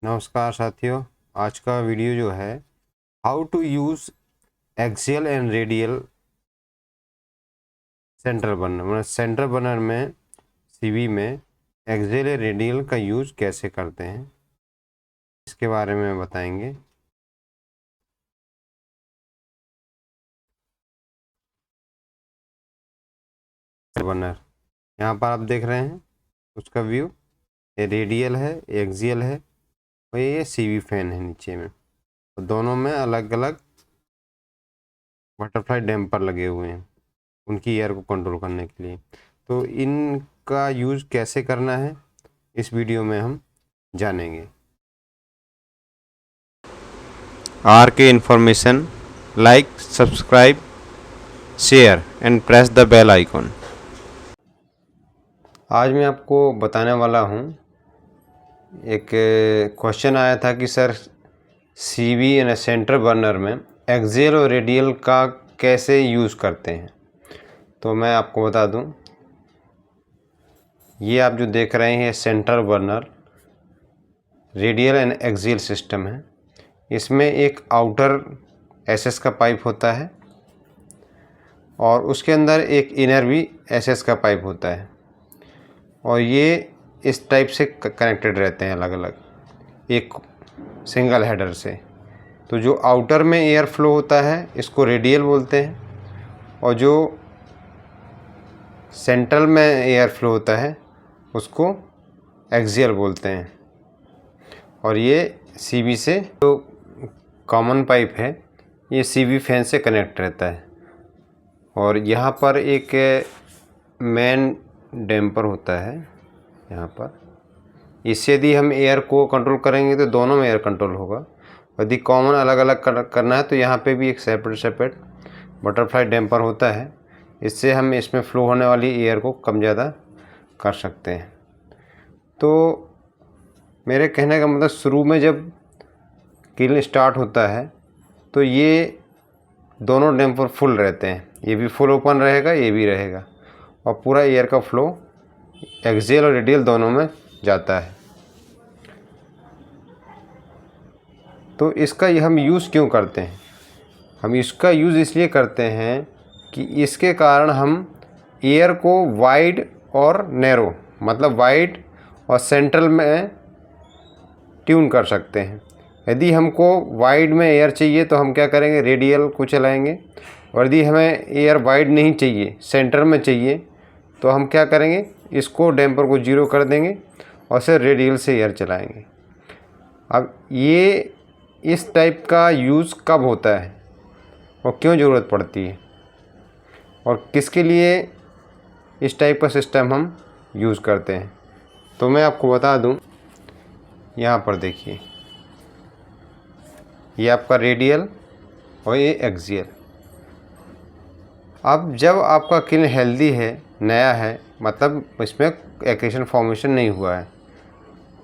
नमस्कार साथियों। आज का वीडियो जो है how to use axial and radial center burner, मतलब सेंटर बर्नर में सीवी में एक्सियल या रेडियल का यूज़ कैसे करते हैं इसके बारे में बताएंगे। बर्नर यहाँ पर आप देख रहे हैं उसका व्यू, ये रेडियल है, एक्सियल है और ये सीवी फैन है नीचे में, और दोनों में अलग अलग बटरफ्लाई डैम्पर लगे हुए हैं उनकी एयर को कंट्रोल करने के लिए। तो इनका यूज़ कैसे करना है इस वीडियो में हम जानेंगे। R K information, like, subscribe, share and press the bell icon. आज मैं आपको बताने वाला हूँ, एक क्वेश्चन आया था कि सर सीवी यानी सेंटर बर्नर में एक्सियल और रेडियल का कैसे यूज़ करते हैं। तो मैं आपको बता दूं, ये आप जो देख रहे हैं centre burner radial and axial system है। इसमें एक आउटर एसएस का पाइप होता है और उसके अंदर एक इनर भी एसएस का पाइप होता है, और ये इस टाइप से कनेक्टेड रहते हैं अलग अलग एक सिंगल हेडर से। तो जो आउटर में एयर फ्लो होता है इसको रेडियल बोलते हैं, और जो सेंट्रल में एयर फ्लो होता है उसको एक्सियल बोलते हैं। और ये सीवी से जो कॉमन पाइप है ये सीवी फैन से कनेक्ट रहता है, और यहाँ पर एक मेन डैम्पर होता है यहाँ पर। इससे यदि हम एयर को कंट्रोल करेंगे तो दोनों में एयर कंट्रोल होगा। यदि कॉमन अलग अलग करना है तो यहाँ पे भी एक सेपरेट बटरफ्लाई डैम्पर होता है। इससे हम इसमें फ़्लो होने वाली एयर को कम ज़्यादा कर सकते हैं। तो मेरे कहने का मतलब, शुरू में जब किल स्टार्ट होता है तो ये दोनों डैम्पर फुल रहते हैं, ये भी फुल ओपन रहेगा, ये भी रहेगा, और पूरा एयर का फ्लो एक्सियल और रेडियल दोनों में जाता है। तो इसका हम यूज़ क्यों करते हैं? हम इसका यूज़ इसलिए करते हैं कि इसके कारण हम एयर को वाइड और नैरो, मतलब वाइड और सेंट्रल में ट्यून कर सकते हैं। यदि हमको वाइड में एयर चाहिए तो हम क्या करेंगे, रेडियल को चलाएंगे, और यदि हमें एयर वाइड नहीं चाहिए, सेंटर में चाहिए, तो हम क्या करेंगे, इसको डैम्पर को जीरो कर देंगे और फिर रेडियल से एयर चलाएंगे। अब ये इस टाइप का यूज़ कब होता है और क्यों ज़रूरत पड़ती है, और किसके लिए इस टाइप का सिस्टम हम यूज़ करते हैं, तो मैं आपको बता दूं। यहाँ पर देखिए, ये आपका रेडियल और ये एक्सियल। अब जब आपका किल हेल्दी है, नया है, मतलब इसमें एक्रेशन फॉर्मेशन नहीं हुआ है,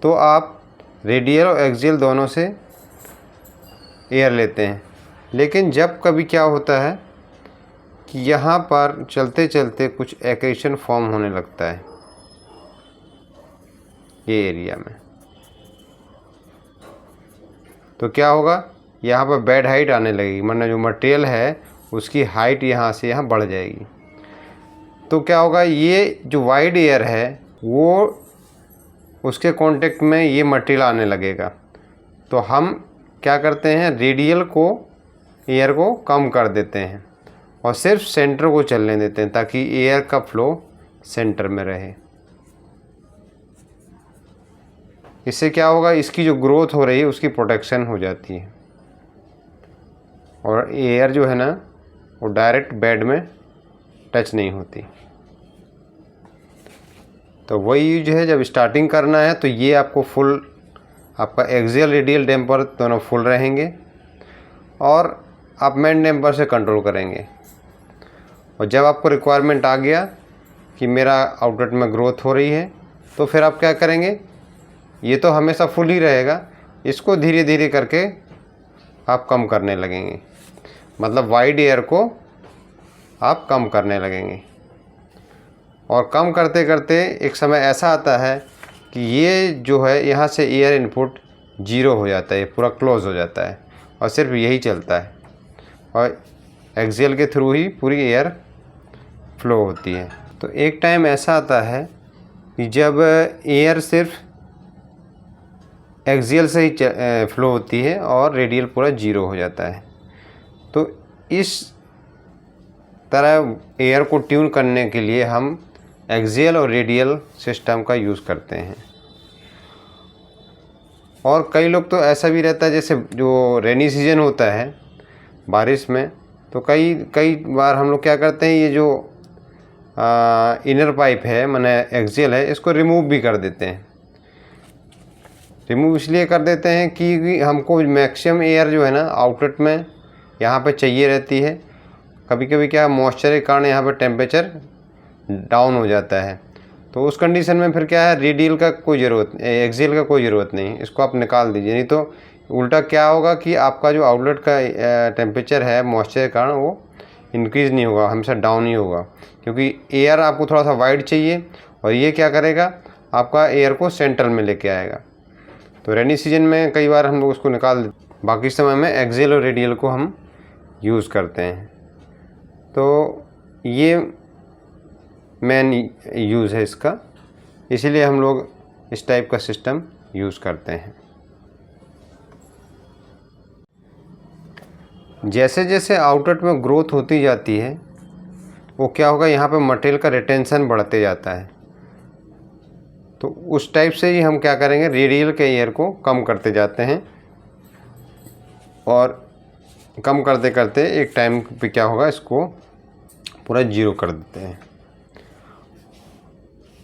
तो आप रेडियल और एक्सियल दोनों से एयर लेते हैं। लेकिन जब कभी क्या होता है कि यहाँ पर चलते चलते कुछ एक्रेशन फॉर्म होने लगता है ये एरिया में, तो क्या होगा, यहाँ पर बेड हाइट आने लगेगी, मतलब जो मटेरियल है उसकी हाइट यहाँ से यहाँ बढ़ जाएगी। तो क्या होगा, ये जो वाइड एयर है वो उसके कांटेक्ट में ये मटेरियल आने लगेगा। तो हम क्या करते हैं, रेडियल को एयर को कम कर देते हैं और सिर्फ सेंटर को चलने देते हैं, ताकि एयर का फ्लो सेंटर में रहे। इससे क्या होगा, इसकी जो ग्रोथ हो रही है उसकी प्रोटेक्शन हो जाती है, और एयर जो है ना वो डायरेक्ट बेड में टच नहीं होती। तो वही यूज है, जब स्टार्टिंग करना है तो ये आपको फुल, आपका एक्सियल रेडियल डैम्पर दोनों फुल रहेंगे, और आप मेन डैम्पर से कंट्रोल करेंगे। और जब आपको रिक्वायरमेंट आ गया कि मेरा आउटलेट में ग्रोथ हो रही है, तो फिर आप क्या करेंगे, ये तो हमेशा फुल ही रहेगा, इसको धीरे धीरे करके आप कम करने लगेंगे, मतलब वाइड एयर को आप कम करने लगेंगे। और कम करते करते एक समय ऐसा आता है कि ये जो है यहाँ से एयर इनपुट जीरो हो जाता है, ये पूरा क्लोज हो जाता है और सिर्फ यही चलता है और एक्सियल के थ्रू ही पूरी एयर फ्लो होती है। तो एक टाइम ऐसा आता है कि जब एयर सिर्फ एक्सियल से ही फ्लो होती है और रेडियल पूरा जीरो हो जाता है। तो इस तरह एयर को ट्यून करने के लिए हम एक्सियल और रेडियल सिस्टम का यूज़ करते हैं। और कई लोग तो ऐसा भी रहता है, जैसे जो रेनी सीजन होता है बारिश में, तो कई बार हम लोग क्या करते हैं, ये जो इनर पाइप है माने एक्सियल है, इसको रिमूव भी कर देते हैं। रिमूव इसलिए कर देते हैं कि हमको मैक्सिमम एयर जो है ना आउटलेट में यहाँ पे चाहिए रहती है। कभी कभी क्या मॉइस्चर के कारण यहाँ पे टेम्परेचर डाउन हो जाता है, तो उस कंडीशन में फिर क्या है, रेडियल का कोई ज़रूरत, एक्सियल का कोई ज़रूरत नहीं, इसको आप निकाल दीजिए। नहीं तो उल्टा क्या होगा कि आपका जो आउटलेट का टेम्परेचर है मॉइस्चर के कारण वो इंक्रीज़ नहीं होगा, हमेशा डाउन ही होगा, क्योंकि एयर आपको थोड़ा सा वाइड चाहिए और ये क्या करेगा, आपका एयर को सेंटर में लेके आएगा। तो रेनी सीजन में कई बार हम लोग उसको निकाल देते, बाकी समय में एक्सियल और रेडियल को हम यूज़ करते हैं। तो ये मेन यूज़ है इसका, इसीलिए हम लोग इस टाइप का सिस्टम यूज़ करते हैं। जैसे जैसे आउटलेट में ग्रोथ होती जाती है वो क्या होगा, यहाँ पे मटेरियल का रिटेंशन बढ़ते जाता है। तो उस टाइप से ही हम क्या करेंगे, रेडियल के एयर को कम करते जाते हैं और कम करते करते एक टाइम पे क्या होगा, इसको पूरा जीरो कर देते हैं।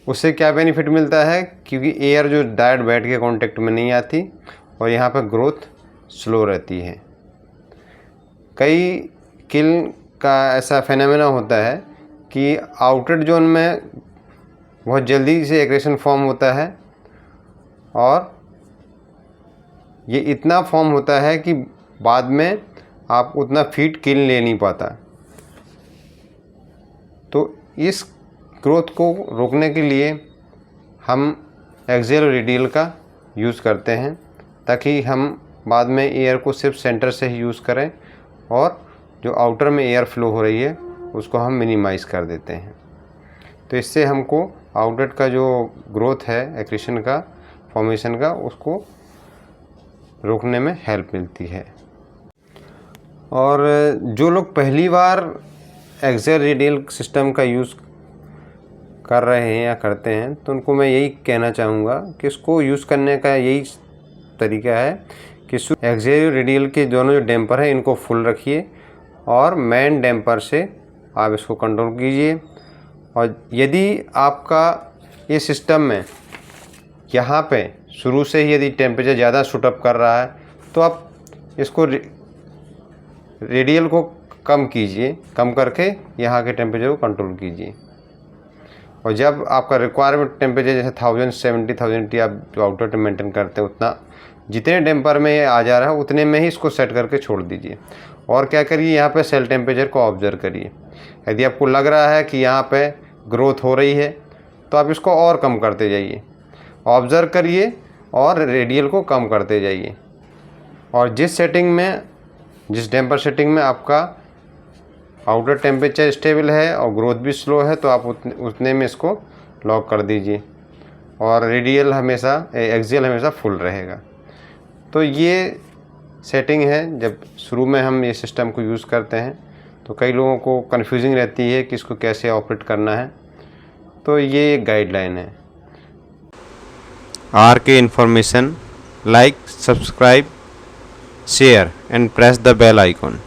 उससे क्या बेनिफिट मिलता है, क्योंकि एयर जो डायरेक्ट बैठ के कांटेक्ट में नहीं आती और यहाँ पर ग्रोथ स्लो रहती है। कई किल का ऐसा फेनोमेना होता है कि आउटलेट जोन में बहुत जल्दी से एक्रेशन फॉर्म होता है और ये इतना फॉर्म होता है कि बाद में आप उतना फीड किल ले नहीं पाता। तो इस ग्रोथ को रोकने के लिए हम एक्सियल और रेडियल का यूज़ करते हैं, ताकि हम बाद में एयर को सिर्फ सेंटर से ही यूज़ करें और जो आउटर में एयर फ्लो हो रही है उसको हम मिनिमाइज़ कर देते हैं। तो इससे हमको आउटलेट का जो ग्रोथ है एक्रेशन का, फॉर्मेशन का, उसको रोकने में हेल्प मिलती है। और जो लोग पहली बार एक्सियल रेडियल सिस्टम का यूज़ कर रहे हैं या करते हैं, तो उनको मैं यही कहना चाहूँगा कि इसको यूज़ करने का यही तरीका है कि एक्सियल रेडियल के दोनों जो डैम्पर हैं इनको फुल रखिए और मेन डैम्पर से आप इसको कंट्रोल कीजिए। और यदि आपका ये सिस्टम में यहाँ पे शुरू से ही यदि टेम्परेचर ज़्यादा शूट अप कर रहा है, तो आप इसको रेडियल को कम कीजिए, कम करके यहाँ के टेम्परेचर को कंट्रोल कीजिए। और जब आपका रिक्वायरमेंट टेम्परेचर जैसे 1070 आप जो आउटलेट मेंटेन करते हैं, उतना जितने टेम्पर में ये आ जा रहा है उतने में ही इसको सेट करके छोड़ दीजिए। और क्या करिए, यहाँ पे सेल टेम्परेचर को ऑब्जर्व करिए। यदि आपको लग रहा है कि यहाँ पे ग्रोथ हो रही है तो आप इसको और कम करते जाइए, ऑब्ज़र्व करिए और रेडियल को कम करते जाइए। और जिस डैम्पर सेटिंग में आपका आउटर टेम्परेचर स्टेबल है और ग्रोथ भी स्लो है, तो आप उतने में इसको लॉक कर दीजिए और रेडियल एक्सियल हमेशा फुल रहेगा। तो ये सेटिंग है। जब शुरू में हम ये सिस्टम को यूज़ करते हैं तो कई लोगों को कन्फ्यूजिंग रहती है कि इसको कैसे ऑपरेट करना है, तो ये एक गाइडलाइन है। RK information, like, subscribe, share and press the bell icon.